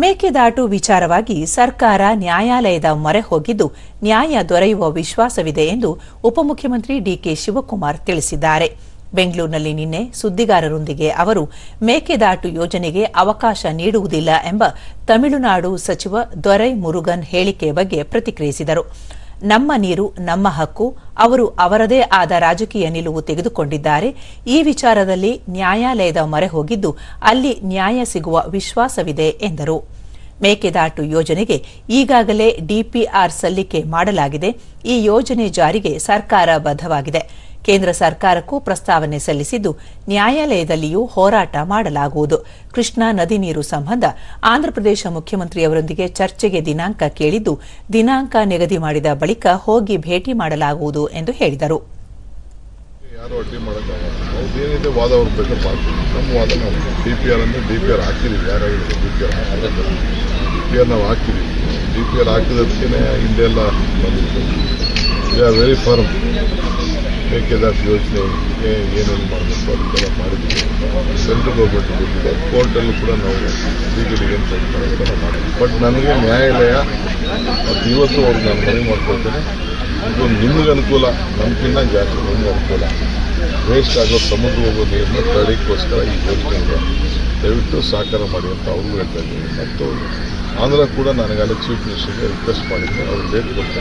ಮೇಕೆದಾಟು ವಿಚಾರವಾಗಿ ಸರ್ಕಾರ ನ್ಯಾಯಾಲಯದ ಮೊರೆ ಹೋಗಿದ್ದು ನ್ಯಾಯ ದೊರೆಯುವ ವಿಶ್ವಾಸವಿದೆ ಎಂದು ಉಪಮುಖ್ಯಮಂತ್ರಿ ಡಿಕೆ ಶಿವಕುಮಾರ್ ತಿಳಿಸಿದ್ದಾರೆ. ಬೆಂಗಳೂರಿನಲ್ಲಿ ನಿನ್ನೆ ಸುದ್ದಿಗಾರರೊಂದಿಗೆ ಅವರು ಮೇಕೆದಾಟು ಯೋಜನೆಗೆ ಅವಕಾಶ ನೀಡುವುದಿಲ್ಲ ಎಂಬ ತಮಿಳುನಾಡು ಸಚಿವ ದೊರೈ ಮುರುಗನ್ ಹೇಳಿಕೆ ಬಗ್ಗೆ ಪ್ರತಿಕ್ರಿಯಿಸಿದರು. ನಮ್ಮ ನೀರು ನಮ್ಮ ಹಕ್ಕು, ಅವರು ಅವರದೇ ಆದ ರಾಜಕೀಯ ನಿಲುವು ತೆಗೆದುಕೊಂಡಿದ್ದಾರೆ. ಈ ವಿಚಾರದಲ್ಲಿ ನ್ಯಾಯಾಲಯದ ಮೊರೆ ಹೋಗಿದ್ದು ಅಲ್ಲಿ ನ್ಯಾಯ ಸಿಗುವ ವಿಶ್ವಾಸವಿದೆ ಎಂದರು. ಮೇಕೆದಾಟು ಯೋಜನೆಗೆ ಈಗಾಗಲೇ ಡಿಪಿಆರ್ ಸಲ್ಲಿಕೆ ಮಾಡಲಾಗಿದೆ. ಈ ಯೋಜನೆ ಜಾರಿಗೆ ಸರ್ಕಾರ ಬದ್ಧವಾಗಿದೆ. ಕೇಂದ್ರ ಸರ್ಕಾರಕ್ಕೂ ಪ್ರಸ್ತಾವನೆ ಸಲ್ಲಿಸಿದ್ದು ನ್ಯಾಯಾಲಯದಲ್ಲಿಯೂ ಹೋರಾಟ ಮಾಡಲಾಗುವುದು. ಕೃಷ್ಣಾ ನದಿ ನೀರು ಸಂಬಂಧ ಆಂಧ್ರಪ್ರದೇಶ ಮುಖ್ಯಮಂತ್ರಿಯವರೊಂದಿಗೆ ಚರ್ಚೆಗೆ ದಿನಾಂಕ ಕೇಳಿದ್ದು, ದಿನಾಂಕ ನಿಗದಿ ಮಾಡಿದ ಬಳಿಕ ಹೋಗಿ ಭೇಟಿ ಮಾಡಲಾಗುವುದು ಎಂದು ಹೇಳಿದರು. ಮೇಕೆದಾಟು ಯೋಜನೆಗೆ ಏನೇನು ಮಾಡಬೇಕು ಅದಕ್ಕೆಲ್ಲ ಮಾಡಿದ್ದೀವಿ. ಸೆಂಟ್ರಲ್ ಗೌರ್ಮೆಂಟ್ ಗೊತ್ತಿದೆ, ಕೋರ್ಟಲ್ಲೂ ಕೂಡ ನಾವು ಲೀಗಲಿಗೆ ಅಂತ ಮಾಡಿದ್ವಿ. ಬಟ್ ನನಗೆ ನ್ಯಾಯಾಲಯ ಮತ್ತು ಇವತ್ತು ಅವ್ರಿಗೆ ನಾನು ಮನವಿ ಮಾಡ್ಕೊಳ್ತೇನೆ, ಇದು ನಿಮ್ಗೆ ಅನುಕೂಲ, ನಮಗಿನ್ನ ಜಾಸ್ತಿ ನಿಮ್ಗೆ ಅನುಕೂಲ. ವೇಸ್ಟ್ ಆಗೋ ಸಮುದ್ರ ಹೋಗೋ ನೀರನ್ನು ತಡೆಯೋಕ್ಕೋಸ್ಕರ ಈ ಯೋಜನೆಗೆ ದಯವಿಟ್ಟು ಸಹಕಾರ ಮಾಡಿ ಅಂತ ಅವ್ರಿಗೂ ಹೇಳ್ತಾ ಇದ್ದೀನಿ. ಮತ್ತು ಆಂಧ್ರ ಕೂಡ ನನಗೆ ಚೀಫ್ ಮಿನಿಸ್ಟರ್ಗೆ ರಿಕ್ವೆಸ್ಟ್ ಮಾಡಿದ್ದೆ, ಅವ್ರು ಡೇಟ್ ಕೊಟ್ಟ